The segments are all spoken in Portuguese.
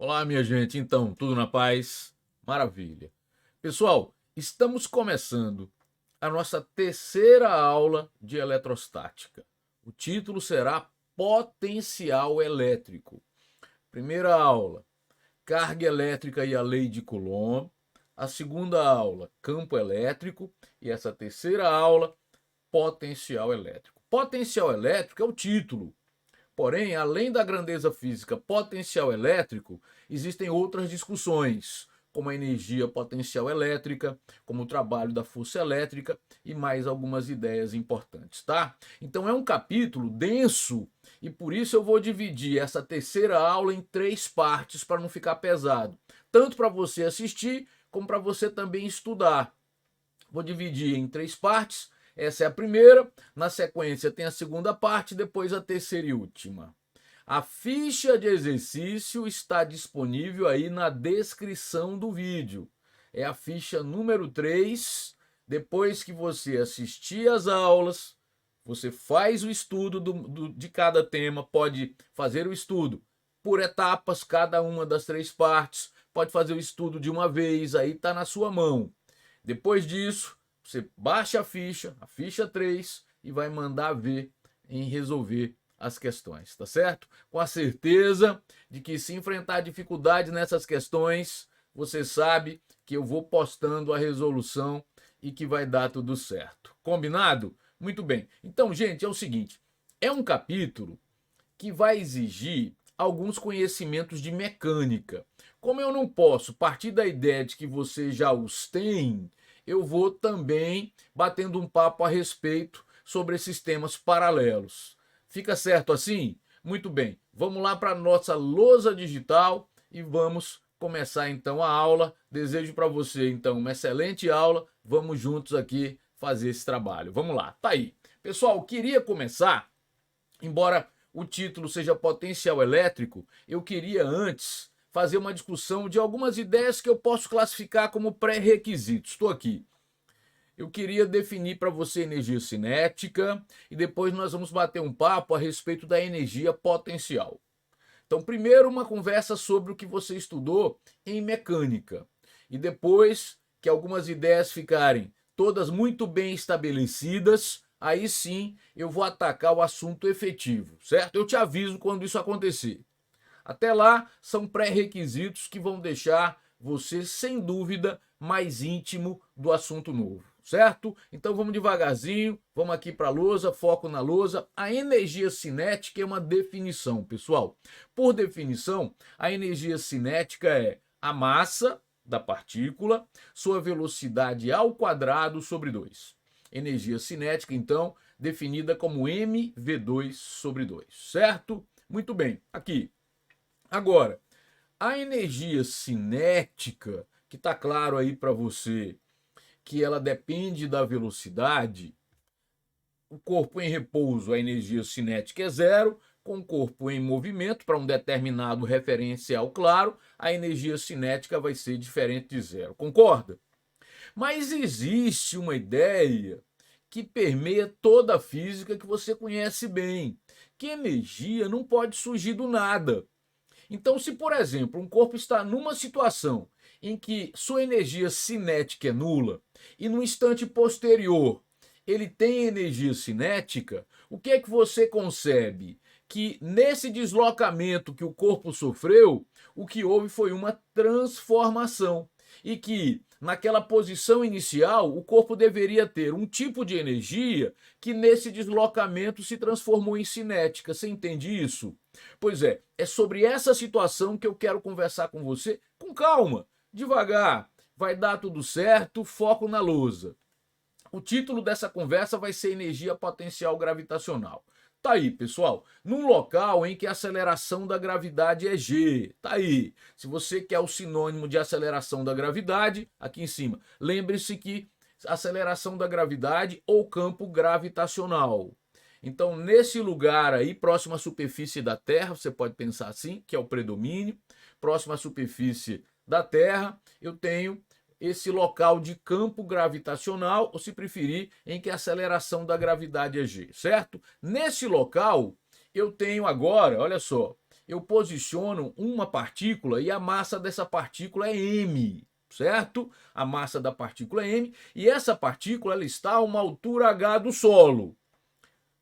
Olá, minha gente. Então, tudo na paz? Maravilha. Pessoal, estamos começando a nossa terceira aula de eletrostática. O título será Potencial Elétrico. Primeira aula, carga elétrica e a lei de Coulomb. A segunda aula, campo elétrico. E essa terceira aula, potencial elétrico. Potencial elétrico é o título. Porém, além da grandeza física potencial elétrico, existem outras discussões, como a energia potencial elétrica, como o trabalho da força elétrica e mais algumas ideias importantes, tá? Então é um capítulo denso e por isso eu vou dividir essa terceira aula em três partes para não ficar pesado, tanto para você assistir como para você também estudar. Vou dividir em três partes. Essa é a primeira. Na sequência tem a segunda parte, depois a terceira e última. A ficha de exercício está disponível aí na descrição do vídeo. É a ficha número 3. Depois que você assistir às aulas, você faz o estudo de cada tema, pode fazer o estudo por etapas, cada uma das três partes, pode fazer o estudo de uma vez, aí está na sua mão. Depois disso, você baixa a ficha 3, e vai mandar ver em resolver as questões, tá certo? Com a certeza de que se enfrentar dificuldade nessas questões, você sabe que eu vou postando a resolução e que vai dar tudo certo. Combinado? Muito bem. Então, gente, é o seguinte, é um capítulo que vai exigir alguns conhecimentos de mecânica. Como eu não posso partir da ideia de que você já os tem, eu vou também batendo um papo a respeito sobre esses temas paralelos. Fica certo assim? Muito bem. Vamos lá para a nossa lousa digital e vamos começar então a aula. Desejo para você então uma excelente aula. Vamos juntos aqui fazer esse trabalho. Vamos lá. Tá aí. Pessoal, queria começar, embora o título seja potencial elétrico, eu queria antes fazer uma discussão de algumas ideias que eu posso classificar como pré-requisitos. Estou aqui. Eu queria definir para você energia cinética e depois nós vamos bater um papo a respeito da energia potencial. Então, primeiro uma conversa sobre o que você estudou em mecânica e depois que algumas ideias ficarem todas muito bem estabelecidas, aí sim eu vou atacar o assunto efetivo, certo? Eu te aviso quando isso acontecer. Até lá, são pré-requisitos que vão deixar você, sem dúvida, mais íntimo do assunto novo, certo? Então vamos devagarzinho, vamos aqui para a lousa, foco na lousa. A energia cinética é uma definição, pessoal. Por definição, a energia cinética é a massa da partícula, sua velocidade ao quadrado sobre 2. Energia cinética, então, definida como mv2 sobre 2, certo? Muito bem, aqui. Agora, a energia cinética, que está claro aí para você que ela depende da velocidade, o corpo em repouso, a energia cinética é zero, com o corpo em movimento, para um determinado referencial claro, a energia cinética vai ser diferente de zero. Concorda? Mas existe uma ideia que permeia toda a física que você conhece bem, que energia não pode surgir do nada. Então, se por exemplo um corpo está numa situação em que sua energia cinética é nula e no instante posterior ele tem energia cinética, o que é que você concebe? Que nesse deslocamento que o corpo sofreu, o que houve foi uma transformação e que naquela posição inicial o corpo deveria ter um tipo de energia que nesse deslocamento se transformou em cinética. Você entende isso? Pois é sobre essa situação que eu quero conversar com você com calma, devagar. Vai dar tudo certo, foco na lousa. O título dessa conversa vai ser energia potencial gravitacional. Tá aí, pessoal, num local em que a aceleração da gravidade é g. Tá aí. Se você quer o sinônimo de aceleração da gravidade, aqui em cima, lembre-se que aceleração da gravidade ou campo gravitacional. Então, nesse lugar aí, próximo à superfície da Terra, você pode pensar assim, que é o predomínio, próximo à superfície da Terra, eu tenho esse local de campo gravitacional, ou se preferir, em que a aceleração da gravidade é g, certo? Nesse local, eu tenho agora, olha só, eu posiciono uma partícula e a massa dessa partícula é m, certo? A massa da partícula é m e essa partícula ela está a uma altura h do solo.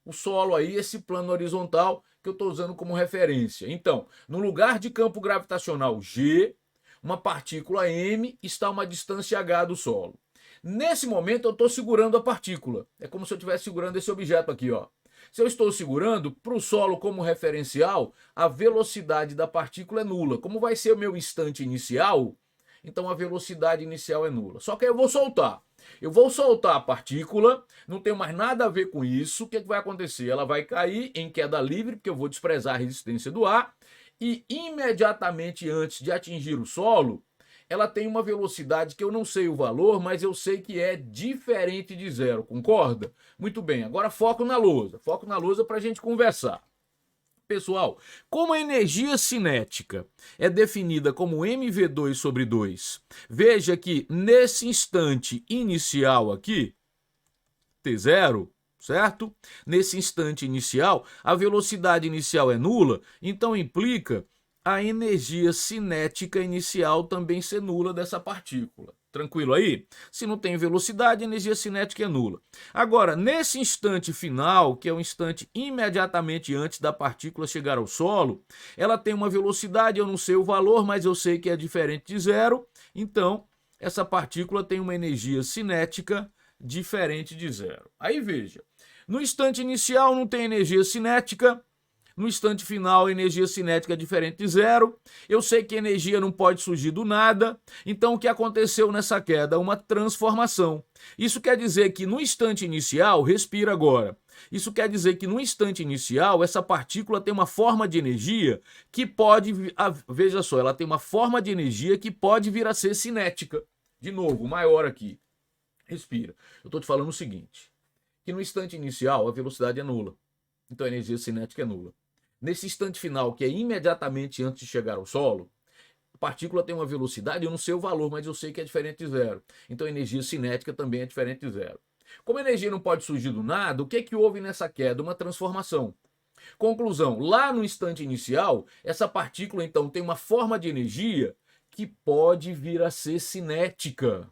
O solo aí, esse plano horizontal que eu estou usando como referência. Então, no lugar de campo gravitacional G, uma partícula m está a uma distância h do solo. Nesse momento eu estou segurando a partícula. É como se eu estivesse segurando esse objeto aqui, ó. Se eu estou segurando, para o solo como referencial, a velocidade da partícula é nula. Como vai ser o meu instante inicial, então a velocidade inicial é nula. Só que aí eu vou soltar. Eu vou soltar a partícula, não tem mais nada a ver com isso. O que vai acontecer? Ela vai cair em queda livre, porque eu vou desprezar a resistência do ar, e imediatamente antes de atingir o solo, ela tem uma velocidade que eu não sei o valor, mas eu sei que é diferente de zero, concorda? Muito bem, agora foco na lousa para a gente conversar. Pessoal, como a energia cinética é definida como mv2 sobre 2, veja que nesse instante inicial aqui, t0, certo? Nesse instante inicial, a velocidade inicial é nula, então implica a energia cinética inicial também ser nula dessa partícula. Tranquilo aí? Se não tem velocidade, a energia cinética é nula. Agora, nesse instante final, que é o instante imediatamente antes da partícula chegar ao solo, ela tem uma velocidade, eu não sei o valor, mas eu sei que é diferente de zero, então essa partícula tem uma energia cinética diferente de zero. Aí veja, no instante inicial não tem energia cinética, no instante final a energia cinética é diferente de zero, eu sei que a energia não pode surgir do nada, então o que aconteceu nessa queda? Uma transformação. Isso quer dizer que no instante inicial, respira agora, isso quer dizer que no instante inicial essa partícula tem uma forma de energia que pode, veja só, ela tem uma forma de energia que pode vir a ser cinética. De novo, maior aqui. Respira. Eu estou te falando o seguinte, que no instante inicial a velocidade é nula, então a energia cinética é nula. Nesse instante final, que é imediatamente antes de chegar ao solo, a partícula tem uma velocidade, eu não sei o valor, mas eu sei que é diferente de zero. Então a energia cinética também é diferente de zero. Como a energia não pode surgir do nada, o que é que houve nessa queda? Uma transformação. Conclusão, lá no instante inicial, essa partícula então tem uma forma de energia que pode vir a ser cinética.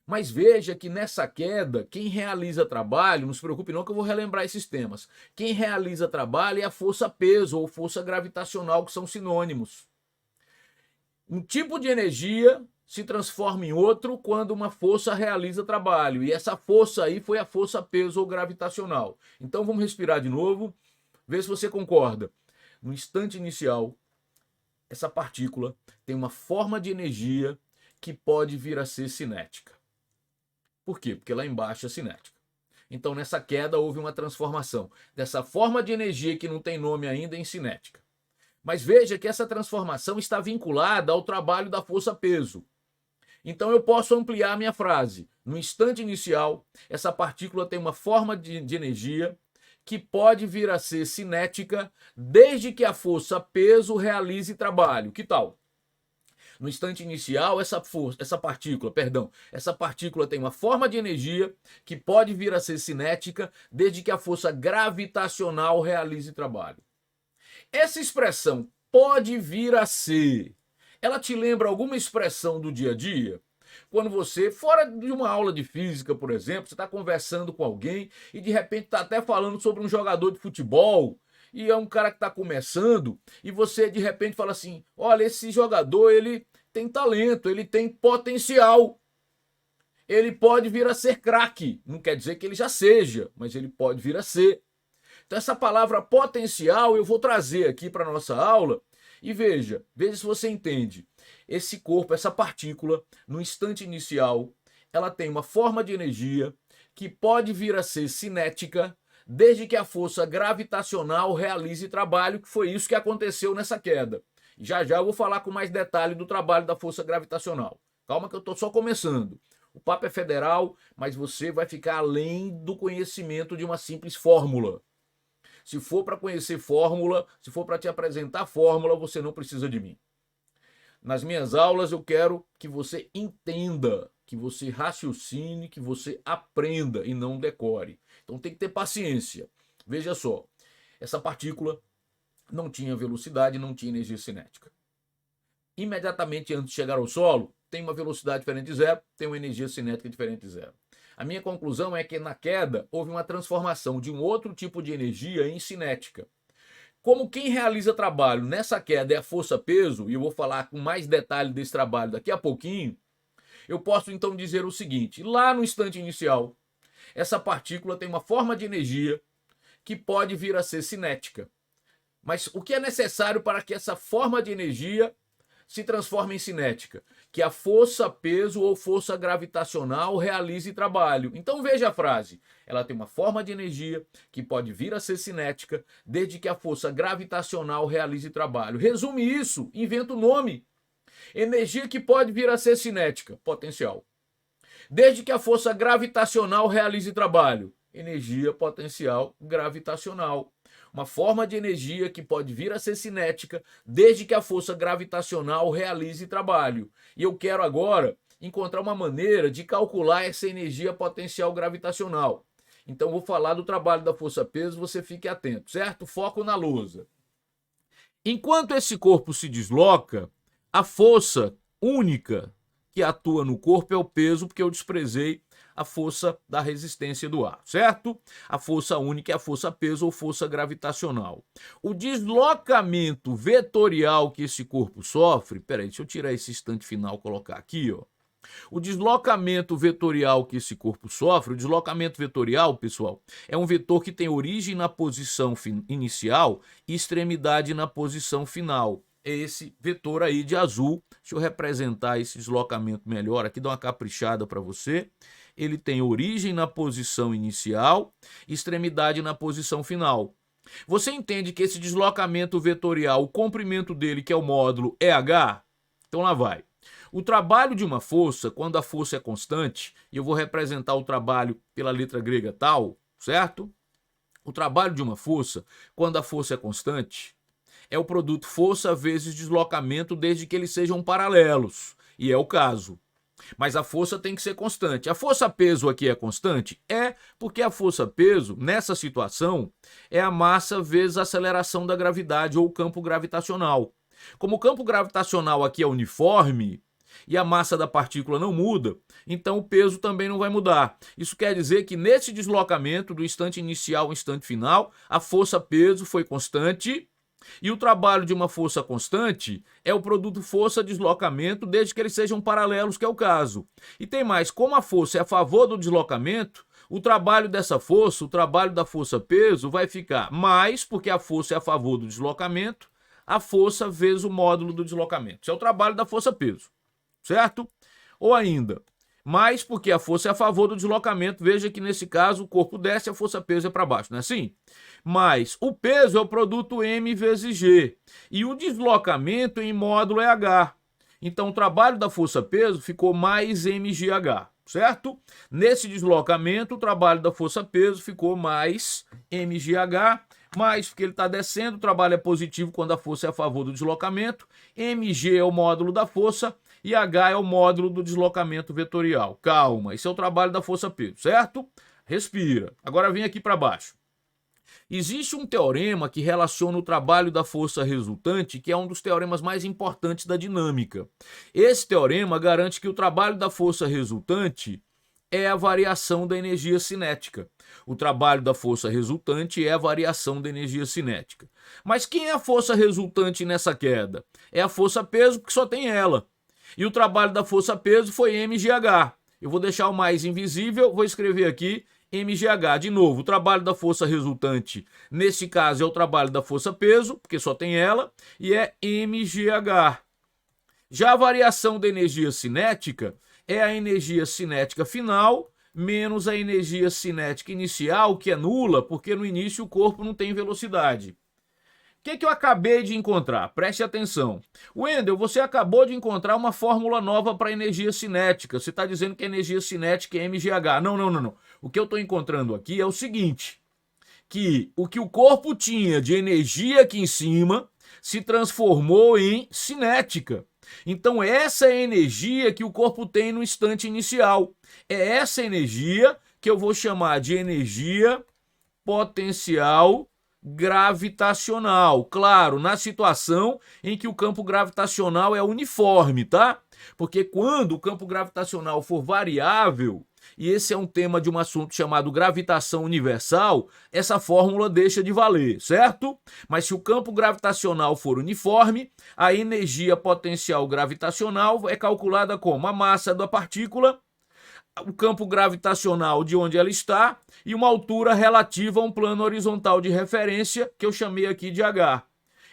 Mas veja que nessa queda, quem realiza trabalho, não se preocupe não que eu vou relembrar esses temas, quem realiza trabalho é a força-peso ou força gravitacional, que são sinônimos. Um tipo de energia se transforma em outro quando uma força realiza trabalho, e essa força aí foi a força-peso ou gravitacional. Então vamos respirar de novo, ver se você concorda. No instante inicial, essa partícula tem uma forma de energia que pode vir a ser cinética. Por quê? Porque lá embaixo é cinética. Então, nessa queda, houve uma transformação dessa forma de energia que não tem nome ainda em cinética. Mas veja que essa transformação está vinculada ao trabalho da força-peso. Então, eu posso ampliar minha frase. No instante inicial, essa partícula tem uma forma de energia que pode vir a ser cinética desde que a força-peso realize trabalho. Que tal? No instante inicial, essa partícula tem uma forma de energia que pode vir a ser cinética desde que a força gravitacional realize trabalho. Essa expressão pode vir a ser, ela te lembra alguma expressão do dia a dia? Quando você, fora de uma aula de física, por exemplo, você está conversando com alguém e de repente está até falando sobre um jogador de futebol, e é um cara que está começando, e você de repente fala assim, olha, esse jogador, ele tem talento, ele tem potencial, ele pode vir a ser craque, não quer dizer que ele já seja, mas ele pode vir a ser. Então essa palavra potencial eu vou trazer aqui para a nossa aula, e veja se você entende. Esse corpo, essa partícula, no instante inicial, ela tem uma forma de energia que pode vir a ser cinética, desde que a força gravitacional realize trabalho, que foi isso que aconteceu nessa queda. Já já eu vou falar com mais detalhe do trabalho da força gravitacional. Calma que eu estou só começando. O papo é federal, mas você vai ficar além do conhecimento de uma simples fórmula. Se for para conhecer fórmula, se for para te apresentar fórmula, você não precisa de mim. Nas minhas aulas eu quero que você entenda, que você raciocine, que você aprenda e não decore. Então tem que ter paciência. Veja só, essa partícula não tinha velocidade, não tinha energia cinética. Imediatamente antes de chegar ao solo, tem uma velocidade diferente de zero, tem uma energia cinética diferente de zero. A minha conclusão é que na queda houve uma transformação de um outro tipo de energia em cinética. Como quem realiza trabalho nessa queda é a força-peso, e eu vou falar com mais detalhe desse trabalho daqui a pouquinho, eu posso então dizer o seguinte: lá no instante inicial, essa partícula tem uma forma de energia que pode vir a ser cinética. Mas o que é necessário para que essa forma de energia se transforme em cinética? Que a força-peso ou força gravitacional realize trabalho. Então veja a frase: ela tem uma forma de energia que pode vir a ser cinética desde que a força gravitacional realize trabalho. Resume isso, inventa o nome. Energia que pode vir a ser cinética, potencial. Desde que a força gravitacional realize trabalho, energia potencial gravitacional. Uma forma de energia que pode vir a ser cinética desde que a força gravitacional realize trabalho. E eu quero agora encontrar uma maneira de calcular essa energia potencial gravitacional. Então vou falar do trabalho da força-peso, você fique atento, certo? Foco na lousa. Enquanto esse corpo se desloca, a força única que atua no corpo é o peso, porque eu desprezei a força da resistência do ar, certo? A força única é a força-peso ou força gravitacional. O deslocamento vetorial que esse corpo sofre, peraí, deixa eu tirar esse instante final e colocar aqui, ó. O deslocamento vetorial que esse corpo sofre, o deslocamento vetorial, pessoal, é um vetor que tem origem na posição inicial e extremidade na posição final. É esse vetor aí de azul. Deixa eu representar esse deslocamento melhor aqui, dar uma caprichada para você. Ele tem origem na posição inicial, extremidade na posição final. Você entende que esse deslocamento vetorial, o comprimento dele, que é o módulo, é H? Então lá vai. O trabalho de uma força, quando a força é constante, e eu vou representar o trabalho pela letra grega tal, certo? O trabalho de uma força, quando a força é constante, é o produto força vezes deslocamento desde que eles sejam paralelos, e é o caso. Mas a força tem que ser constante. A força-peso aqui é constante? É, porque a força-peso, nessa situação, é a massa vezes a aceleração da gravidade ou o campo gravitacional. Como o campo gravitacional aqui é uniforme e a massa da partícula não muda, então o peso também não vai mudar. Isso quer dizer que nesse deslocamento do instante inicial ao instante final, a força-peso foi constante. E o trabalho de uma força constante é o produto força-deslocamento desde que eles sejam paralelos, que é o caso. E tem mais, como a força é a favor do deslocamento, o trabalho dessa força, o trabalho da força-peso vai ficar mais, porque a força é a favor do deslocamento, a força vezes o módulo do deslocamento. Isso é o trabalho da força-peso, certo? Ou ainda, mais porque a força é a favor do deslocamento, veja que nesse caso o corpo desce e a força-peso é para baixo, não é assim? Mas o peso é o produto M vezes G e o deslocamento em módulo é H. Então o trabalho da força-peso ficou mais mgh, certo? Nesse deslocamento o trabalho da força-peso ficou mais mgh, mais porque ele está descendo, o trabalho é positivo quando a força é a favor do deslocamento, mg é o módulo da força e H é o módulo do deslocamento vetorial. Calma, esse é o trabalho da força-peso, certo? Respira. Agora vem aqui para baixo. Existe um teorema que relaciona o trabalho da força resultante, que é um dos teoremas mais importantes da dinâmica. Esse teorema garante que o trabalho da força resultante é a variação da energia cinética. O trabalho da força resultante é a variação da energia cinética. Mas quem é a força resultante nessa queda? É a força-peso, porque só tem ela. E o trabalho da força-peso foi mgh. Eu vou deixar o mais invisível, vou escrever aqui mgh. De novo, o trabalho da força resultante, nesse caso, é o trabalho da força-peso, porque só tem ela, e é mgh. Já a variação da energia cinética é a energia cinética final menos a energia cinética inicial, que é nula, porque no início o corpo não tem velocidade. O que eu acabei de encontrar? Preste atenção. Wendel, você acabou de encontrar uma fórmula nova para energia cinética. Você está dizendo que a energia cinética é mgh. Não. O que eu estou encontrando aqui é o seguinte, que o corpo tinha de energia aqui em cima se transformou em cinética. Então essa é a energia que o corpo tem no instante inicial. É essa energia que eu vou chamar de energia potencial gravitacional. Claro, na situação em que o campo gravitacional é uniforme, tá? Porque quando o campo gravitacional for variável, e esse é um tema de um assunto chamado gravitação universal, essa fórmula deixa de valer, certo? Mas se o campo gravitacional for uniforme, a energia potencial gravitacional é calculada como a massa da partícula, o campo gravitacional de onde ela está e uma altura relativa a um plano horizontal de referência que eu chamei aqui de H.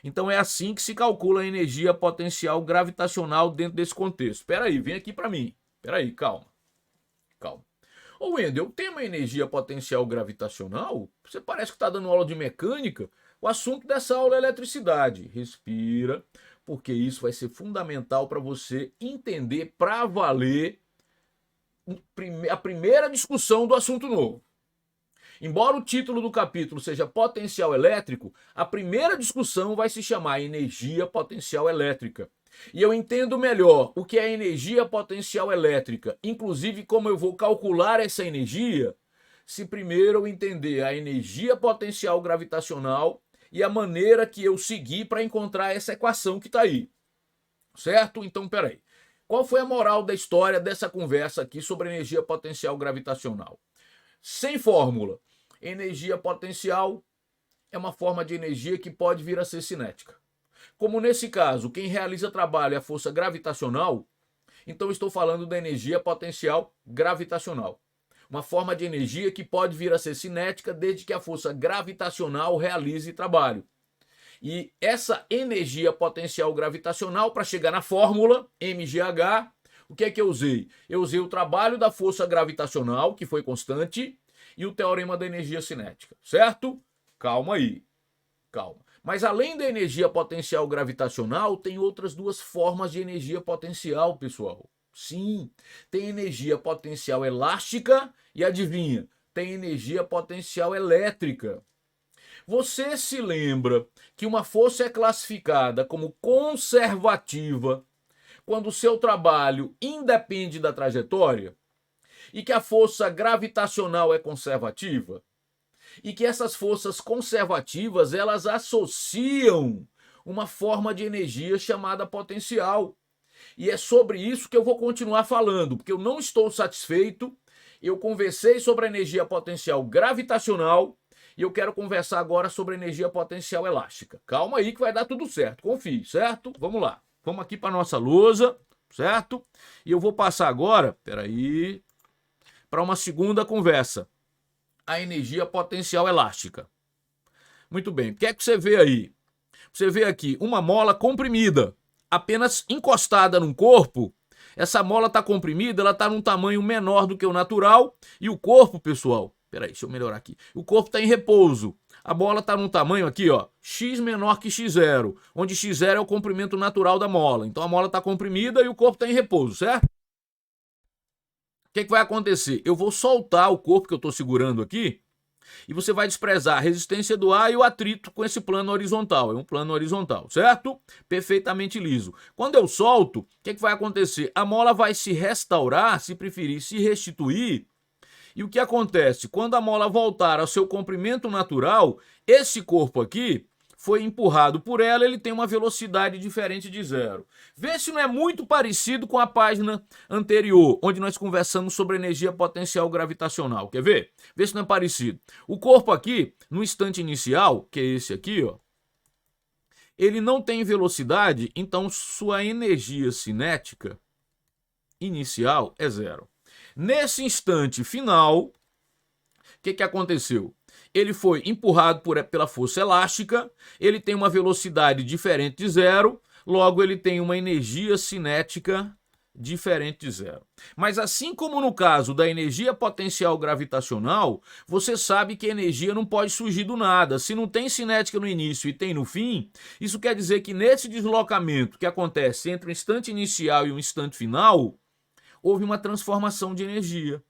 Então é assim que se calcula a energia potencial gravitacional dentro desse contexto. Espera aí, vem aqui para mim. Espera aí, calma. Calma. Ô Wendel, o tema energia potencial gravitacional? Você parece que está dando aula de mecânica. O assunto dessa aula é eletricidade. Respira, porque isso vai ser fundamental para você entender para valer a primeira discussão do assunto novo. Embora o título do capítulo seja potencial elétrico, a primeira discussão vai se chamar energia potencial elétrica. E eu entendo melhor o que é energia potencial elétrica, inclusive como eu vou calcular essa energia, se primeiro eu entender a energia potencial gravitacional e a maneira que eu segui para encontrar essa equação que está aí. Certo? Então, peraí. Qual foi a moral da história dessa conversa aqui sobre energia potencial gravitacional? Sem fórmula. Energia potencial é uma forma de energia que pode vir a ser cinética. Como nesse caso, quem realiza trabalho é a força gravitacional, então estou falando da energia potencial gravitacional. Uma forma de energia que pode vir a ser cinética desde que a força gravitacional realize trabalho. E essa energia potencial gravitacional, para chegar na fórmula mgh, o que é que eu usei? Eu usei o trabalho da força gravitacional, que foi constante, e o teorema da energia cinética, certo? Calma aí, calma. Mas além da energia potencial gravitacional, tem outras duas formas de energia potencial, pessoal. Sim, tem energia potencial elástica e adivinha, tem energia potencial elétrica. Você se lembra que uma força é classificada como conservativa quando o seu trabalho independe da trajetória? E que a força gravitacional é conservativa? E que essas forças conservativas, elas associam uma forma de energia chamada potencial. E é sobre isso que eu vou continuar falando, porque eu não estou satisfeito. Eu conversei sobre a energia potencial gravitacional e eu quero conversar agora sobre a energia potencial elástica. Calma aí que vai dar tudo certo, confie, certo? Vamos lá. Vamos aqui para nossa lousa, certo? E eu vou passar agora, peraí, para uma segunda conversa. A energia potencial elástica. Muito bem, o que é que você vê aí? Você vê aqui uma mola comprimida, apenas encostada num corpo. Essa mola está comprimida, ela está num tamanho menor do que o natural. E o corpo, pessoal, peraí, deixa eu melhorar aqui. O corpo está em repouso. A bola está num tamanho aqui, ó, x menor que x0, onde x0 é o comprimento natural da mola. Então a mola está comprimida e o corpo está em repouso, certo? O que vai acontecer? Eu vou soltar o corpo que eu estou segurando aqui e você vai desprezar a resistência do ar e o atrito com esse plano horizontal. É um plano horizontal, certo? Perfeitamente liso. Quando eu solto, o que vai acontecer? A mola vai se restaurar, se preferir, se restituir. E o que acontece? Quando a mola voltar ao seu comprimento natural, esse corpo aqui foi empurrado por ela, ele tem uma velocidade diferente de zero. Vê se não é muito parecido com a página anterior, onde nós conversamos sobre energia potencial gravitacional. Quer ver? Vê se não é parecido. O corpo aqui, no instante inicial, que é esse aqui, ó, ele não tem velocidade, então sua energia cinética inicial é zero. Nesse instante final, o que aconteceu? Ele foi empurrado pela força elástica, ele tem uma velocidade diferente de zero, logo ele tem uma energia cinética diferente de zero. Mas assim como no caso da energia potencial gravitacional, você sabe que a energia não pode surgir do nada. Se não tem cinética no início e tem no fim, isso quer dizer que nesse deslocamento que acontece entre o instante inicial e o instante final, houve uma transformação de energia.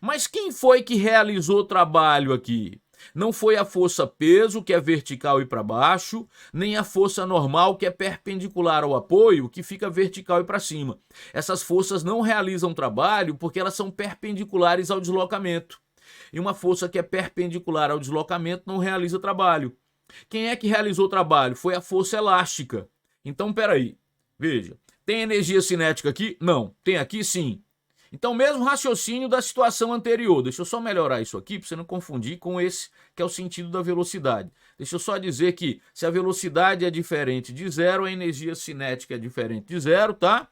Mas quem foi que realizou o trabalho aqui? Não foi a força peso, que é vertical e para baixo, nem a força normal, que é perpendicular ao apoio, que fica vertical e para cima. Essas forças não realizam trabalho porque elas são perpendiculares ao deslocamento. E uma força que é perpendicular ao deslocamento não realiza trabalho. Quem é que realizou o trabalho? Foi a força elástica. Então, peraí, veja, tem energia cinética aqui? Não. Tem aqui? Sim. Então, mesmo raciocínio da situação anterior. Deixa eu só melhorar isso aqui para você não confundir com esse que é o sentido da velocidade. Deixa eu só dizer que se a velocidade é diferente de zero, a energia cinética é diferente de zero, tá?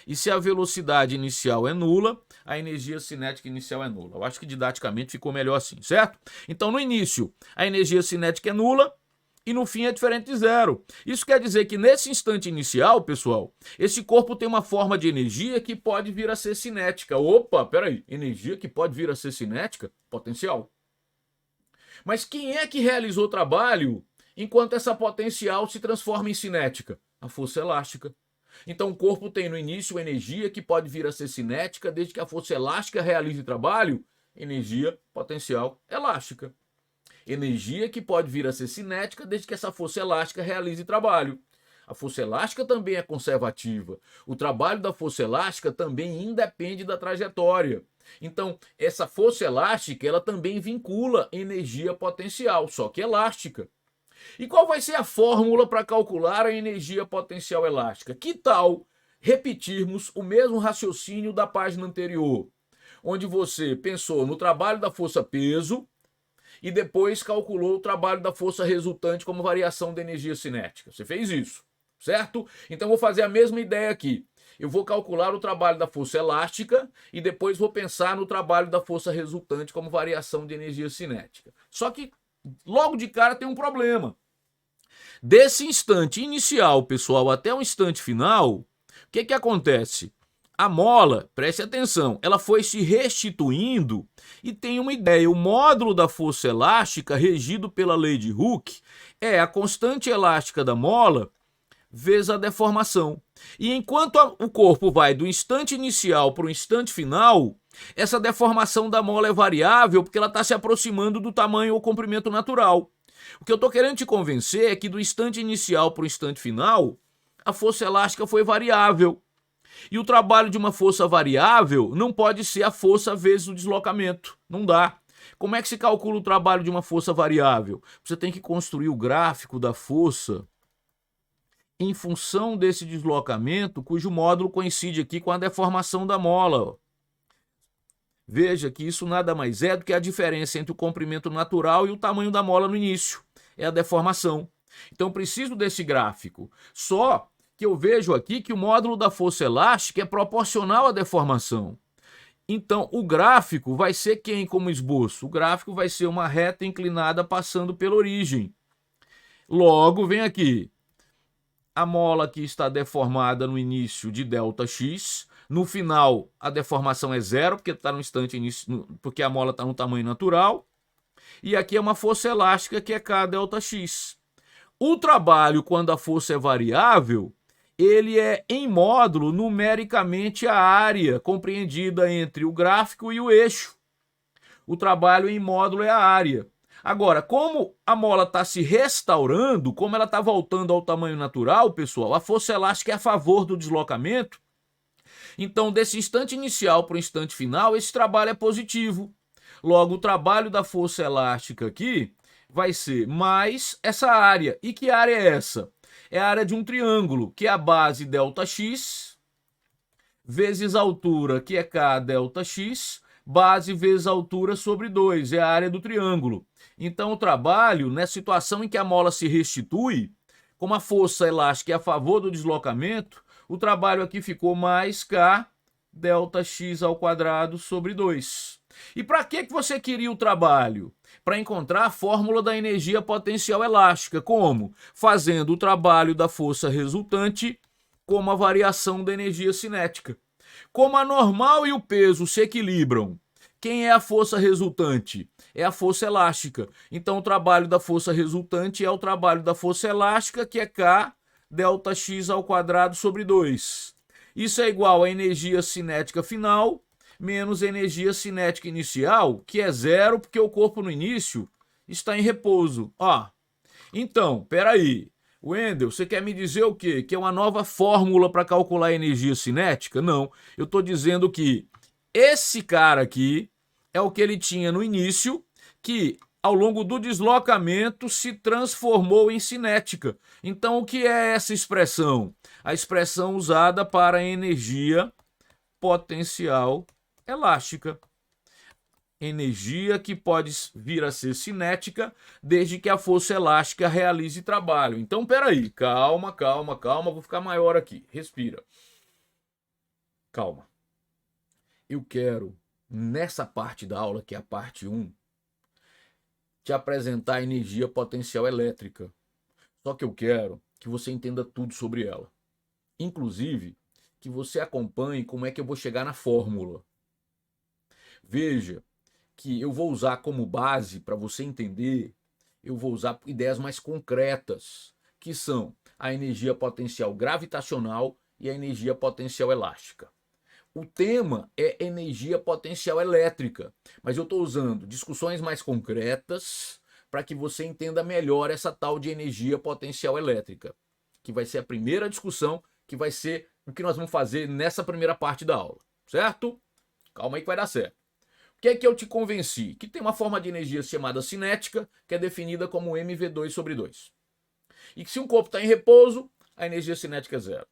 E se a velocidade inicial é nula, a energia cinética inicial é nula. Eu acho que didaticamente ficou melhor assim, certo? Então, no início, a energia cinética é nula e no fim é diferente de zero. Isso quer dizer que nesse instante inicial, pessoal, esse corpo tem uma forma de energia que pode vir a ser cinética. Opa, peraí, energia que pode vir a ser cinética? Potencial. Mas quem é que realizou o trabalho enquanto essa potencial se transforma em cinética? A força elástica. Então o corpo tem no início energia que pode vir a ser cinética desde que a força elástica realize trabalho, energia potencial elástica. Energia que pode vir a ser cinética desde que essa força elástica realize trabalho. A força elástica também é conservativa. O trabalho da força elástica também independe da trajetória. Então, essa força elástica, ela também vincula energia potencial, só que elástica. E qual vai ser a fórmula para calcular a energia potencial elástica? Que tal repetirmos o mesmo raciocínio da página anterior, onde você pensou no trabalho da força peso e depois calculou o trabalho da força resultante como variação da energia cinética. Você fez isso, certo? Então vou fazer a mesma ideia aqui. Eu vou calcular o trabalho da força elástica e depois vou pensar no trabalho da força resultante como variação de energia cinética. Só que logo de cara tem um problema. Desse instante inicial, pessoal, até o instante final, o que acontece? A mola, preste atenção, ela foi se restituindo e tem uma ideia. O módulo da força elástica, regido pela lei de Hooke, é a constante elástica da mola vezes a deformação. E enquanto o corpo vai do instante inicial para o instante final, essa deformação da mola é variável porque ela está se aproximando do tamanho ou comprimento natural. O que eu estou querendo te convencer é que do instante inicial para o instante final, a força elástica foi variável. E o trabalho de uma força variável não pode ser a força vezes o deslocamento. Não dá. Como é que se calcula o trabalho de uma força variável? Você tem que construir o gráfico da força em função desse deslocamento, cujo módulo coincide aqui com a deformação da mola. Veja que isso nada mais é do que a diferença entre o comprimento natural e o tamanho da mola no início. É a deformação. Então preciso desse gráfico. Só que eu vejo aqui que o módulo da força elástica é proporcional à deformação. Então, o gráfico vai ser quem como esboço? O gráfico vai ser uma reta inclinada passando pela origem. Logo, vem aqui. A mola aqui está deformada no início de ΔX. No final, a deformação é zero, porque está no instante início, porque a mola está no tamanho natural. E aqui é uma força elástica que é kΔX. O trabalho, quando a força é variável, ele é em módulo numericamente a área compreendida entre o gráfico e o eixo. O trabalho em módulo é a área. Agora, como a mola está se restaurando, como ela está voltando ao tamanho natural, pessoal, a força elástica é a favor do deslocamento. Então, desse instante inicial para o instante final, esse trabalho é positivo. Logo, o trabalho da força elástica aqui vai ser mais essa área. E que área é essa? É a área de um triângulo, que é a base ΔX, vezes a altura, que é kΔX, base vezes a altura sobre 2, é a área do triângulo. Então, o trabalho, nessa situação em que a mola se restitui, como a força elástica é a favor do deslocamento, o trabalho aqui ficou mais kΔX ao quadrado sobre 2. E para que você queria o trabalho? Para encontrar a fórmula da energia potencial elástica. Como? Fazendo o trabalho da força resultante como a variação da energia cinética. Como a normal e o peso se equilibram, quem é a força resultante? É a força elástica. Então o trabalho da força resultante é o trabalho da força elástica, que é kΔX ao quadrado sobre 2. Isso é igual à energia cinética final menos energia cinética inicial, que é zero, porque o corpo no início está em repouso. Então, peraí. Wendel, você quer me dizer o quê? Que é uma nova fórmula para calcular a energia cinética? Não, eu estou dizendo que esse cara aqui é o que ele tinha no início, que ao longo do deslocamento, se transformou em cinética. Então, o que é essa expressão? A expressão usada para energia potencial elástica. Energia que pode vir a ser cinética desde que a força elástica realize trabalho. Então, peraí, calma, vou ficar maior aqui. Respira. Calma. Eu quero, nessa parte da aula, que é a parte 1, te apresentar a energia potencial elétrica. Só que eu quero que você entenda tudo sobre ela. Inclusive, que você acompanhe como é que eu vou chegar na fórmula. Veja que eu vou usar como base, para você entender, eu vou usar ideias mais concretas, que são a energia potencial gravitacional e a energia potencial elástica. O tema é energia potencial elétrica, mas eu estou usando discussões mais concretas para que você entenda melhor essa tal de energia potencial elétrica, que vai ser a primeira discussão, que vai ser o que nós vamos fazer nessa primeira parte da aula, certo? Calma aí que vai dar certo. O que é que eu te convenci? Que tem uma forma de energia chamada cinética, que é definida como mv2/2. E que se um corpo está em repouso, a energia cinética é zero.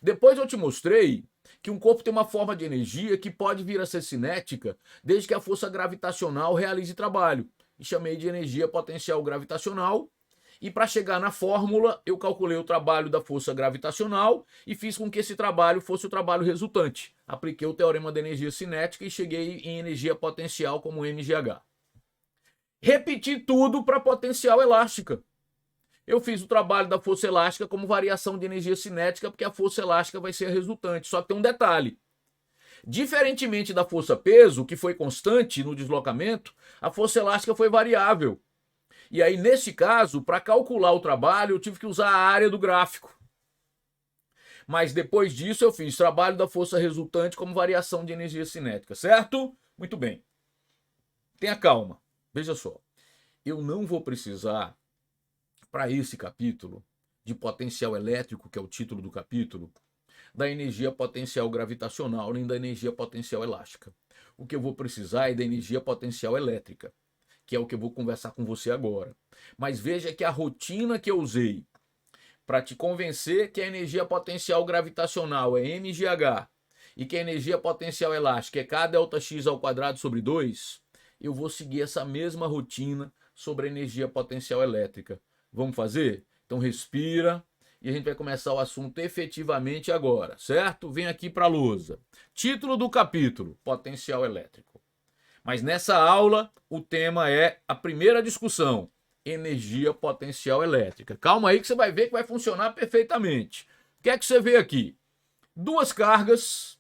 Depois eu te mostrei que um corpo tem uma forma de energia que pode vir a ser cinética desde que a força gravitacional realize trabalho. E chamei de energia potencial gravitacional. E para chegar na fórmula, eu calculei o trabalho da força gravitacional e fiz com que esse trabalho fosse o trabalho resultante. Apliquei o teorema da energia cinética e cheguei em energia potencial como mgh. Repeti tudo para potencial elástica. Eu fiz o trabalho da força elástica como variação de energia cinética, porque a força elástica vai ser a resultante. Só que tem um detalhe. Diferentemente da força peso, que foi constante no deslocamento, a força elástica foi variável. E aí, nesse caso, para calcular o trabalho, eu tive que usar a área do gráfico. Mas depois disso, eu fiz trabalho da força resultante como variação de energia cinética, certo? Muito bem. Tenha calma. Veja só. Eu não vou precisar, para esse capítulo, de potencial elétrico, que é o título do capítulo, da energia potencial gravitacional, nem da energia potencial elástica. O que eu vou precisar é da energia potencial elétrica, que é o que eu vou conversar com você agora. Mas veja que a rotina que eu usei para te convencer que a energia potencial gravitacional é mgh e que a energia potencial elástica é k∆x²/2, eu vou seguir essa mesma rotina sobre a energia potencial elétrica. Vamos fazer? Então respira e a gente vai começar o assunto efetivamente agora, certo? Vem aqui para a lousa. Título do capítulo: potencial elétrico. Mas nessa aula, o tema é a primeira discussão: energia potencial elétrica. Calma aí que você vai ver que vai funcionar perfeitamente. O que é que você vê aqui? Duas cargas,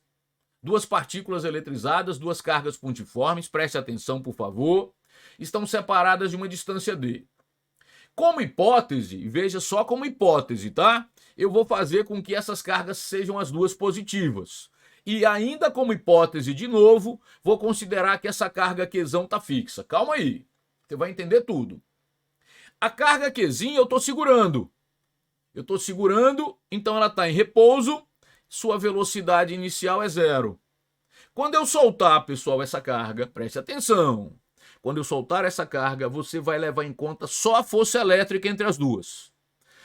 duas partículas eletrizadas, duas cargas pontiformes, preste atenção, por favor, estão separadas de uma distância d. Como hipótese, veja só como hipótese, tá? Eu vou fazer com que essas cargas sejam as duas positivas. E ainda como hipótese, de novo, vou considerar que essa carga Qzão está fixa. Calma aí, você vai entender tudo. A carga Qzinha eu estou segurando. Então ela está em repouso, sua velocidade inicial é zero. Quando eu soltar, pessoal, essa carga, preste atenção. Quando eu soltar essa carga, você vai levar em conta só a força elétrica entre as duas.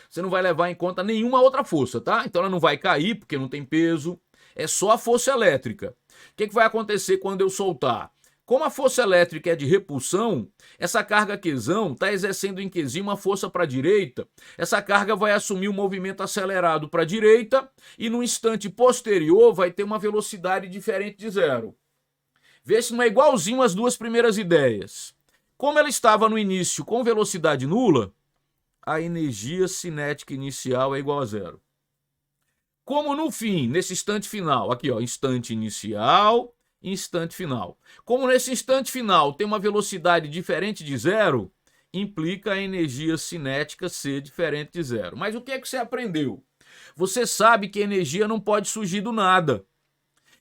Você não vai levar em conta nenhuma outra força, tá? Então ela não vai cair porque não tem peso. É só a força elétrica. O que vai acontecer quando eu soltar? Como a força elétrica é de repulsão, essa carga Qzão está exercendo em Qzinho uma força para a direita. Essa carga vai assumir um movimento acelerado para a direita e no instante posterior vai ter uma velocidade diferente de zero. Vê se não é igualzinho às duas primeiras ideias. Como ela estava no início com velocidade nula, a energia cinética inicial é igual a zero. Como no fim, nesse instante final, aqui ó, instante inicial, instante final. Como nesse instante final tem uma velocidade diferente de zero, implica a energia cinética ser diferente de zero. Mas o que é que você aprendeu? Você sabe que a energia não pode surgir do nada.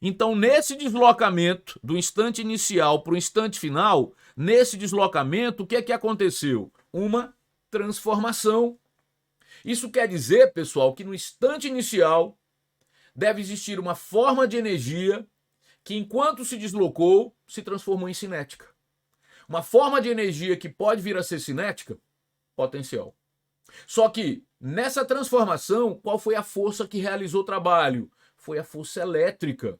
Então, nesse deslocamento do instante inicial para o instante final, nesse deslocamento, o que é que aconteceu? Uma transformação. Isso quer dizer, pessoal, que no instante inicial deve existir uma forma de energia que, enquanto se deslocou, se transformou em cinética. Uma forma de energia que pode vir a ser cinética? Potencial. Só que nessa transformação, qual foi a força que realizou o trabalho? Foi a força elétrica.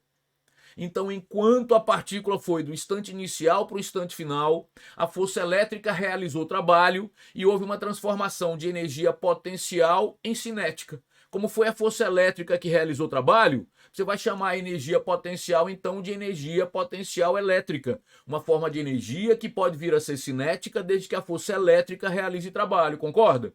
Então, enquanto a partícula foi do instante inicial para o instante final, a força elétrica realizou o trabalho e houve uma transformação de energia potencial em cinética. Como foi a força elétrica que realizou o trabalho, você vai chamar a energia potencial, então, de energia potencial elétrica. Uma forma de energia que pode vir a ser cinética desde que a força elétrica realize trabalho, concorda?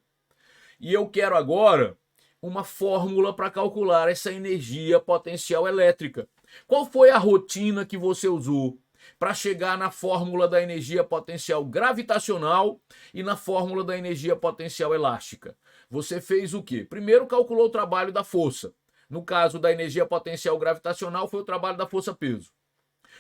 E eu quero agora uma fórmula para calcular essa energia potencial elétrica. Qual foi a rotina que você usou para chegar na fórmula da energia potencial gravitacional e na fórmula da energia potencial elástica? Você fez o quê? Primeiro calculou o trabalho da força. No caso da energia potencial gravitacional, foi o trabalho da força-peso.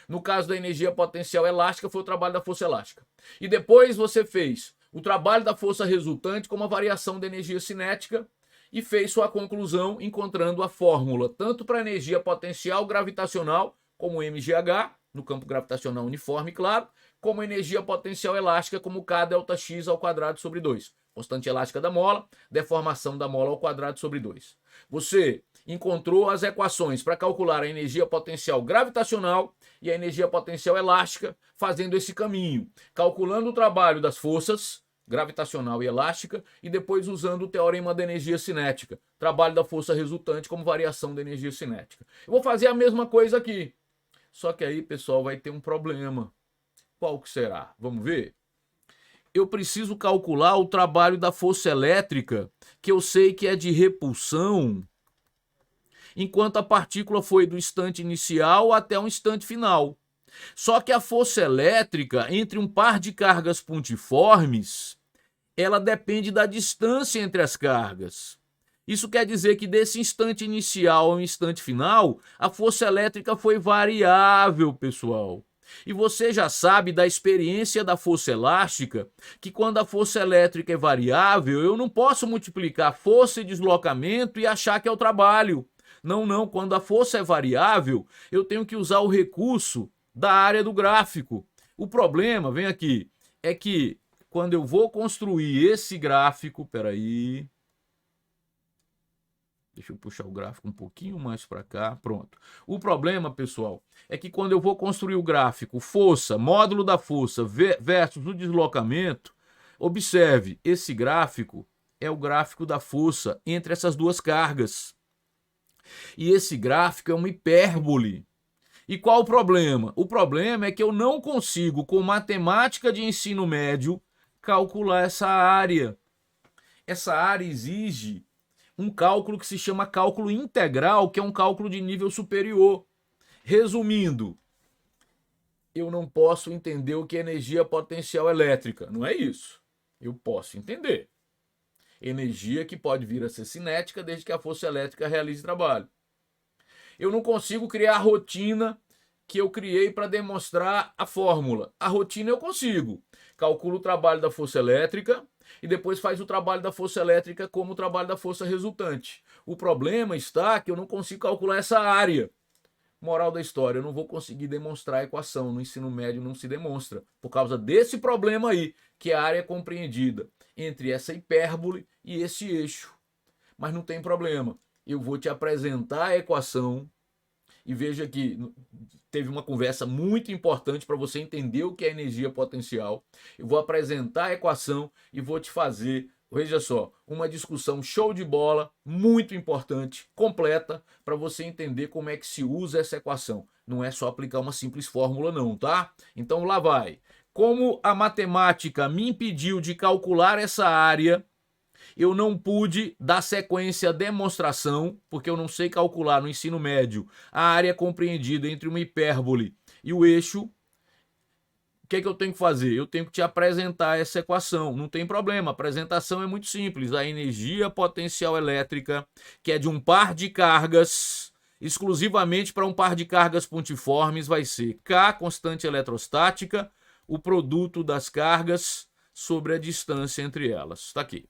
No caso da energia potencial elástica, foi o trabalho da força elástica. E depois você fez o trabalho da força resultante com uma variação da energia cinética e fez sua conclusão encontrando a fórmula tanto para a energia potencial gravitacional, como mgh, no campo gravitacional uniforme, claro, como energia potencial elástica, como K delta x ao quadrado sobre 2. Constante elástica da mola, deformação da mola ao quadrado sobre 2. Você encontrou as equações para calcular a energia potencial gravitacional e a energia potencial elástica, fazendo esse caminho, calculando o trabalho das forças gravitacional e elástica, e depois usando o teorema da energia cinética, trabalho da força resultante como variação da energia cinética. Eu vou fazer a mesma coisa aqui, só que aí, pessoal, vai ter um problema. Qual que será? Vamos ver? Eu preciso calcular o trabalho da força elétrica, que eu sei que é de repulsão, enquanto a partícula foi do instante inicial até o instante final. Só que a força elétrica entre um par de cargas pontiformes, ela depende da distância entre as cargas. Isso quer dizer que desse instante inicial ao instante final, a força elétrica foi variável, pessoal. E você já sabe da experiência da força elástica, que quando a força elétrica é variável, eu não posso multiplicar força e deslocamento e achar que é o trabalho. Não, quando a força é variável, eu tenho que usar o recurso da área do gráfico. O problema, vem aqui, é que quando eu vou construir esse gráfico, peraí, deixa eu puxar o gráfico um pouquinho mais para cá, pronto. O problema, pessoal, é que quando eu vou construir o gráfico força, módulo da força versus o deslocamento, observe, esse gráfico é o gráfico da força entre essas duas cargas. E esse gráfico é uma hipérbole. E qual o problema? O problema é que eu não consigo, com matemática de ensino médio, calcular essa área. Essa área exige um cálculo que se chama cálculo integral, que é um cálculo de nível superior. Resumindo, eu não posso entender o que é energia potencial elétrica. Não é isso. Eu posso entender. Energia que pode vir a ser cinética desde que a força elétrica realize trabalho. Eu não consigo criar a rotina que eu criei para demonstrar a fórmula. A rotina eu consigo. Calculo o trabalho da força elétrica e depois faz o trabalho da força elétrica como o trabalho da força resultante. O problema está que eu não consigo calcular essa área. Moral da história, eu não vou conseguir demonstrar a equação. No ensino médio não se demonstra. Por causa desse problema aí, que a área é compreendida entre essa hipérbole e esse eixo. Mas não tem problema. Eu vou te apresentar a equação e veja que teve uma conversa muito importante para você entender o que é energia potencial. Eu vou apresentar a equação e vou te fazer, veja só, uma discussão show de bola, muito importante, completa, para você entender como é que se usa essa equação. Não é só aplicar uma simples fórmula não, tá? Então lá vai. Como a matemática me impediu de calcular essa área, eu não pude dar sequência à demonstração, porque eu não sei calcular no ensino médio a área compreendida entre uma hipérbole e o eixo. O que é que eu tenho que fazer? Eu tenho que te apresentar essa equação. Não tem problema, a apresentação é muito simples. A energia potencial elétrica, que é de um par de cargas, exclusivamente para um par de cargas pontiformes, vai ser K, constante eletrostática, o produto das cargas sobre a distância entre elas. Está aqui.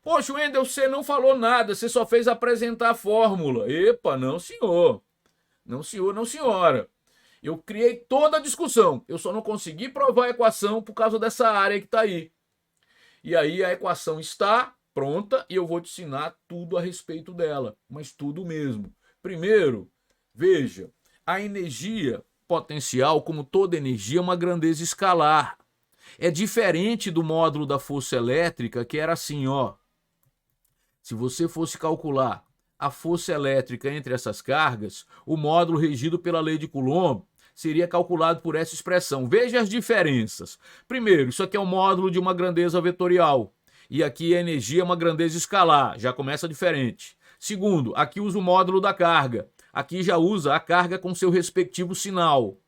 Poxa, Wendel, você não falou nada, você só fez apresentar a fórmula. Epa, não senhor. Não senhor, não senhora. Eu criei toda a discussão. Eu só não consegui provar a equação por causa dessa área que está aí. E aí a equação está pronta e eu vou te ensinar tudo a respeito dela. Mas tudo mesmo. Primeiro, veja, a energia potencial, como toda energia, é uma grandeza escalar. É diferente do módulo da força elétrica, que era assim, ó. Se você fosse calcular a força elétrica entre essas cargas, o módulo regido pela lei de Coulomb seria calculado por essa expressão. Veja as diferenças. Primeiro, isso aqui é um módulo de uma grandeza vetorial. E aqui a energia é uma grandeza escalar, já começa diferente. Segundo, aqui usa o módulo da carga. Aqui já usa a carga com seu respectivo sinal.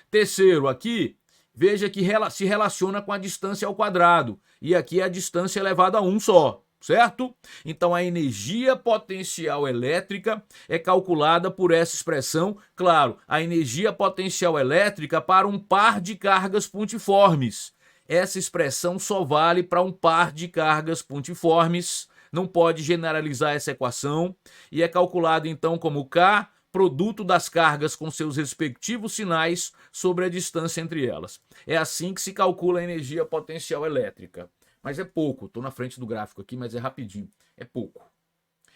Terceiro, aqui, veja que se relaciona com a distância ao quadrado. E aqui é a distância elevada a 1 só. Certo? Então a energia potencial elétrica é calculada por essa expressão. Claro, a energia potencial elétrica para um par de cargas pontiformes. Essa expressão só vale para um par de cargas pontiformes. Não pode generalizar essa equação. E é calculada então como K, produto das cargas com seus respectivos sinais sobre a distância entre elas. É assim que se calcula a energia potencial elétrica. Mas é pouco, estou na frente do gráfico aqui, mas é rapidinho, é pouco.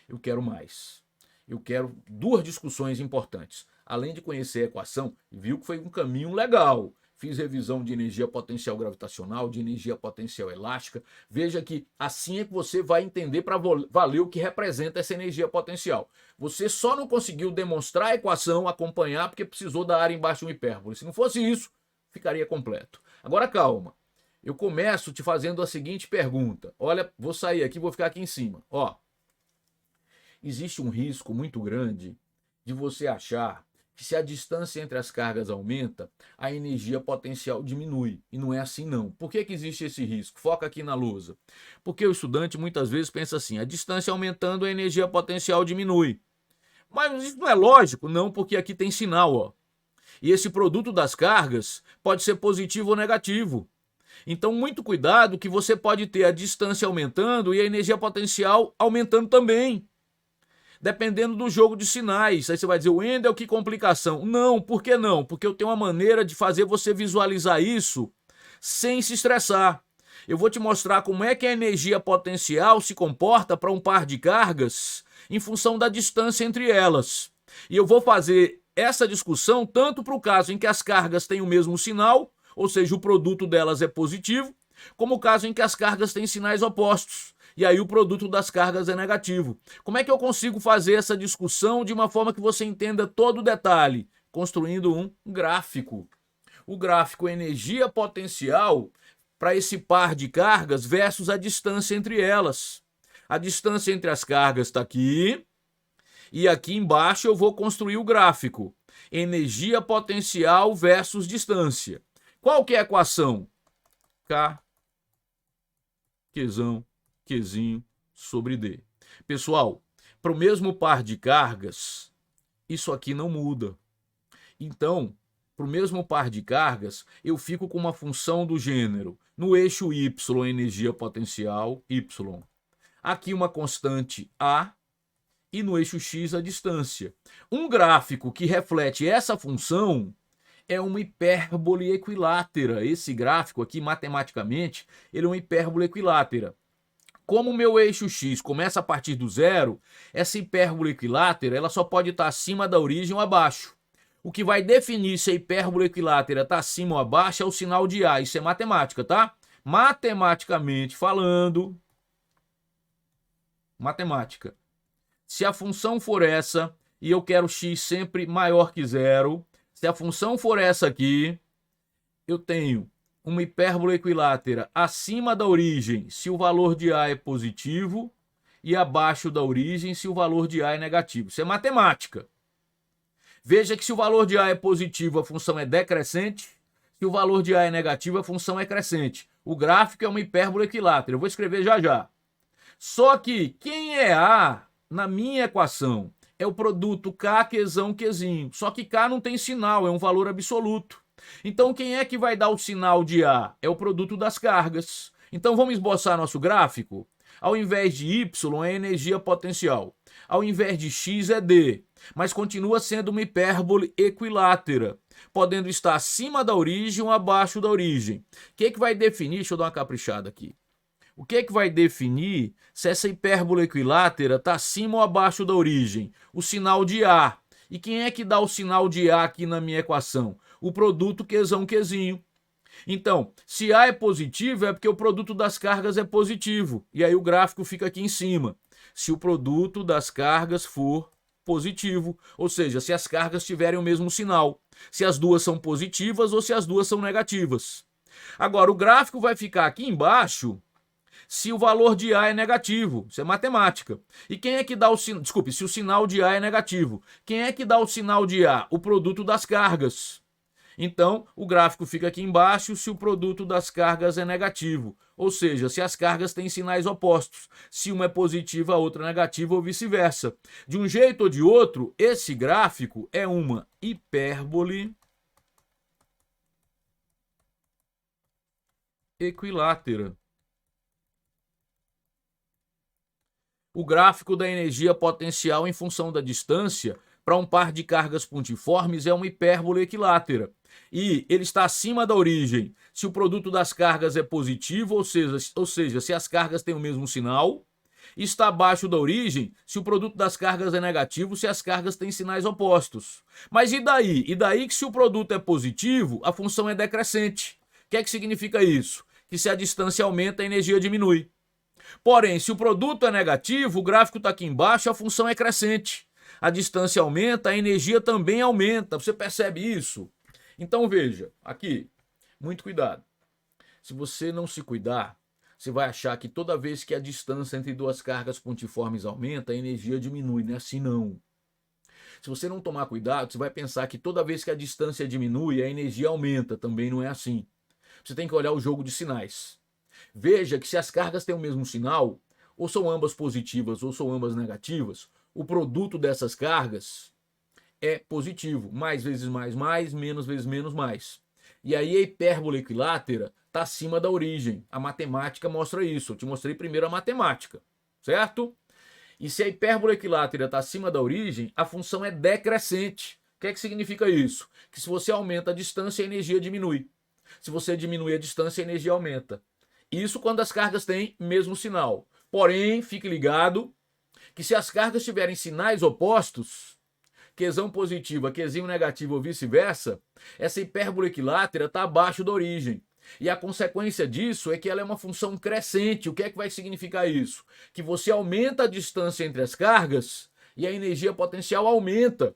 Eu quero mais. Eu quero duas discussões importantes. Além de conhecer a equação, viu que foi um caminho legal. Fiz revisão de energia potencial gravitacional, de energia potencial elástica. Veja que assim é que você vai entender para valer o que representa essa energia potencial. Você só não conseguiu demonstrar a equação, acompanhar, porque precisou da área embaixo de uma hipérbole. Se não fosse isso, ficaria completo. Agora calma. Eu começo te fazendo a seguinte pergunta. Olha, vou sair aqui, vou ficar aqui em cima. Ó, existe um risco muito grande de você achar que se a distância entre as cargas aumenta, a energia potencial diminui. E não é assim não. Por que existe esse risco? Foca aqui na lousa. Porque o estudante muitas vezes pensa assim, a distância aumentando, a energia potencial diminui. Mas isso não é lógico, não, porque aqui tem sinal, ó. E esse produto das cargas pode ser positivo ou negativo. Então, muito cuidado que você pode ter a distância aumentando e a energia potencial aumentando também. Dependendo do jogo de sinais. Aí você vai dizer, Wendel, que complicação. Não, por que não? Porque eu tenho uma maneira de fazer você visualizar isso sem se estressar. Eu vou te mostrar como é que a energia potencial se comporta para um par de cargas em função da distância entre elas. E eu vou fazer essa discussão tanto para o caso em que as cargas têm o mesmo sinal, ou seja, o produto delas é positivo, como o caso em que as cargas têm sinais opostos, e aí o produto das cargas é negativo. Como é que eu consigo fazer essa discussão de uma forma que você entenda todo o detalhe? Construindo um gráfico. O gráfico é energia potencial para esse par de cargas versus a distância entre elas. A distância entre as cargas está aqui, e aqui embaixo eu vou construir o gráfico. Energia potencial versus distância. Qual que é a equação? K, Qzinho sobre D. Pessoal, para o mesmo par de cargas, isso aqui não muda. Então, para o mesmo par de cargas, eu fico com uma função do gênero. No eixo Y, energia potencial, Y. Aqui uma constante A. E no eixo X, a distância. Um gráfico que reflete essa função é uma hipérbole equilátera. Esse gráfico aqui, matematicamente, ele é uma hipérbole equilátera. Como o meu eixo X começa a partir do zero, essa hipérbole equilátera ela só pode estar acima da origem ou abaixo. O que vai definir se a hipérbole equilátera está acima ou abaixo é o sinal de A. Isso é matemática, tá? Matematicamente falando, matemática. Se a função for essa e eu quero x sempre maior que zero, se a função for essa aqui, eu tenho uma hipérbole equilátera acima da origem se o valor de A é positivo e abaixo da origem se o valor de A é negativo. Isso é matemática. Veja que se o valor de A é positivo, a função é decrescente. Se o valor de A é negativo, a função é crescente. O gráfico é uma hipérbole equilátera. Eu vou escrever já já. Só que quem é A na minha equação é o produto K, Qzinho. Só que K não tem sinal, é um valor absoluto. Então quem é que vai dar o sinal de A? É o produto das cargas. Então vamos esboçar nosso gráfico? Ao invés de Y é energia potencial. Ao invés de X é D. Mas continua sendo uma hipérbole equilátera. podendo estar acima da origem ou abaixo da origem. O que vai definir? Deixa eu dar uma caprichada aqui. O que vai definir se essa hipérbola equilátera está acima ou abaixo da origem? O sinal de A. E quem é que dá o sinal de A aqui na minha equação? O produto Qzão Qzinho. Então, se A é positivo, é porque o produto das cargas é positivo. E aí o gráfico fica aqui em cima. Se o produto das cargas for positivo, ou seja, se as cargas tiverem o mesmo sinal. Se as duas são positivas ou se as duas são negativas. Agora, o gráfico vai ficar aqui embaixo se o valor de A é negativo. Isso é matemática. E quem é que dá o sinal? Desculpe, se o sinal de A é negativo. Quem é que dá o sinal de A? O produto das cargas. Então, o gráfico fica aqui embaixo se o produto das cargas é negativo. Ou seja, se as cargas têm sinais opostos. Se uma é positiva, a outra é negativa ou vice-versa. De um jeito ou de outro, esse gráfico é uma hipérbole equilátera. O gráfico da energia potencial em função da distância para um par de cargas pontiformes é uma hipérbole equilátera. E ele está acima da origem se o produto das cargas é positivo, ou seja, se as cargas têm o mesmo sinal. E está abaixo da origem se o produto das cargas é negativo, se as cargas têm sinais opostos. Mas e daí? E daí que se o produto é positivo, a função é decrescente. O que é que significa isso? Que se a distância aumenta, a energia diminui. Porém, se o produto é negativo, o gráfico está aqui embaixo, a função é crescente. A distância aumenta, a energia também aumenta. Você percebe isso? Então veja, aqui, muito cuidado. Se você não se cuidar, você vai achar que toda vez que a distância entre duas cargas pontiformes aumenta, a energia diminui. Não é assim não. Se você não tomar cuidado, você vai pensar que toda vez que a distância diminui, a energia aumenta. Também não é assim. Você tem que olhar o jogo de sinais. Veja que se as cargas têm o mesmo sinal, ou são ambas positivas ou são ambas negativas, o produto dessas cargas é positivo. Mais vezes mais, menos vezes menos, mais. E aí a hipérbole equilátera está acima da origem. A matemática mostra isso. Eu te mostrei primeiro a matemática, certo? E se a hipérbole equilátera está acima da origem, a função é decrescente. O que é que significa isso? Que se você aumenta a distância, a energia diminui. Se você diminui a distância, a energia aumenta. Isso quando as cargas têm mesmo sinal. Porém, fique ligado que se as cargas tiverem sinais opostos, Qzão positiva, Qzinho negativo ou vice-versa, essa hipérbole equilátera está abaixo da origem. E a consequência disso é que ela é uma função crescente. O que é que vai significar isso? Que você aumenta a distância entre as cargas e a energia potencial aumenta.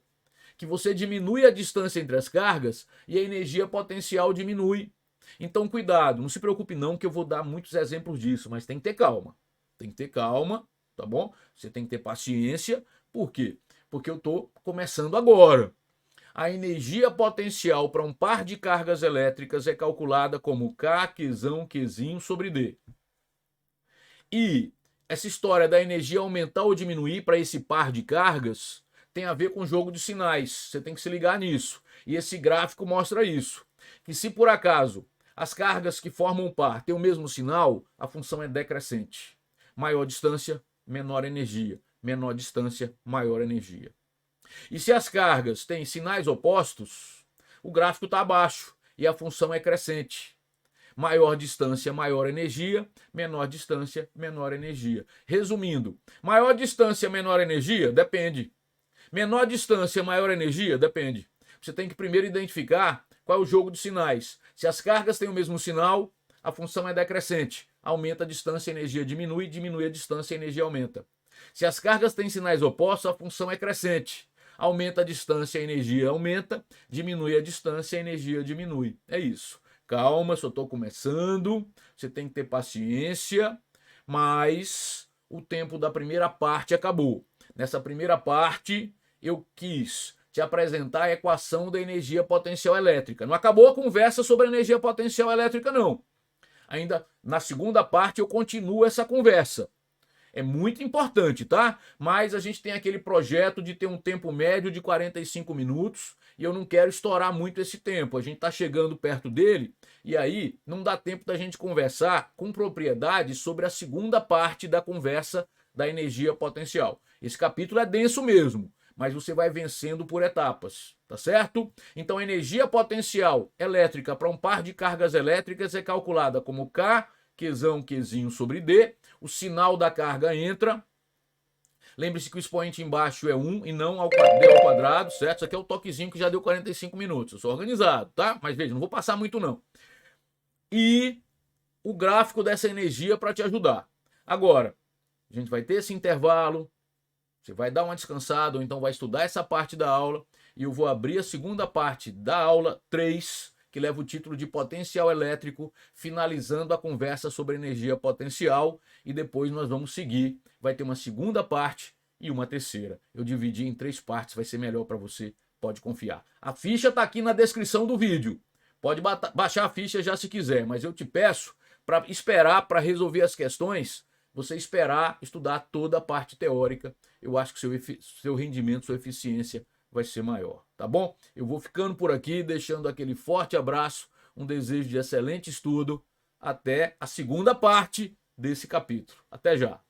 Que você diminui a distância entre as cargas e a energia potencial diminui. Então, cuidado, não se preocupe não que eu vou dar muitos exemplos disso, mas tem que ter calma. Tem que ter calma, tá bom? Você tem que ter paciência. Por quê? Porque eu estou começando agora. A energia potencial para um par de cargas elétricas é calculada como K, Qzão, Qzinho sobre D. E essa história da energia aumentar ou diminuir para esse par de cargas tem a ver com o jogo de sinais. Você tem que se ligar nisso. E esse gráfico mostra isso. Que se por acaso as cargas que formam um par têm o mesmo sinal, a função é decrescente. Maior distância, menor energia. Menor distância, maior energia. E se as cargas têm sinais opostos, o gráfico está abaixo e a função é crescente. Maior distância, maior energia. Menor distância, menor energia. Resumindo, maior distância, menor energia? Depende. Menor distância, maior energia? Depende. Você tem que primeiro identificar qual é o jogo de sinais. Se as cargas têm o mesmo sinal, a função é decrescente. Aumenta a distância, a energia diminui, diminui a distância, a energia aumenta. Se as cargas têm sinais opostos, a função é crescente. Aumenta a distância, a energia aumenta, diminui a distância, a energia diminui. É isso. Calma, só estou começando, você tem que ter paciência, mas o tempo da primeira parte acabou. Nessa primeira parte, eu quis te apresentar a equação da energia potencial elétrica. Não acabou a conversa sobre a energia potencial elétrica, não. Ainda na segunda parte eu continuo essa conversa. É muito importante, tá? Mas a gente tem aquele projeto de ter um tempo médio de 45 minutos e eu não quero estourar muito esse tempo. A gente está chegando perto dele e aí não dá tempo da gente conversar com propriedade sobre a segunda parte da conversa da energia potencial. Esse capítulo é denso mesmo, mas você vai vencendo por etapas, tá certo? Então a energia potencial elétrica para um par de cargas elétricas é calculada como K, Qzão, Qzinho sobre D, o sinal da carga entra. Lembre-se que o expoente embaixo é 1 e não D ao quadrado, certo? Isso aqui é o toquezinho que já deu 45 minutos. Eu sou organizado, tá? Mas veja, não vou passar muito não. E o gráfico dessa energia para te ajudar. Agora, a gente vai ter esse intervalo, você vai dar uma descansada ou então vai estudar essa parte da aula e eu vou abrir a segunda parte da aula 3, que leva o título de potencial elétrico, finalizando a conversa sobre energia potencial e depois nós vamos seguir. Vai ter uma segunda parte e uma terceira. Eu dividi em 3 partes, vai ser melhor para você, pode confiar. A ficha está aqui na descrição do vídeo. Pode baixar a ficha já se quiser, mas eu te peço para esperar para resolver as questões, você esperar estudar toda a parte teórica. Eu acho que seu rendimento, sua eficiência vai ser maior, tá bom? Eu vou ficando por aqui, deixando aquele forte abraço, um desejo de excelente estudo. Até a segunda parte desse capítulo. Até já!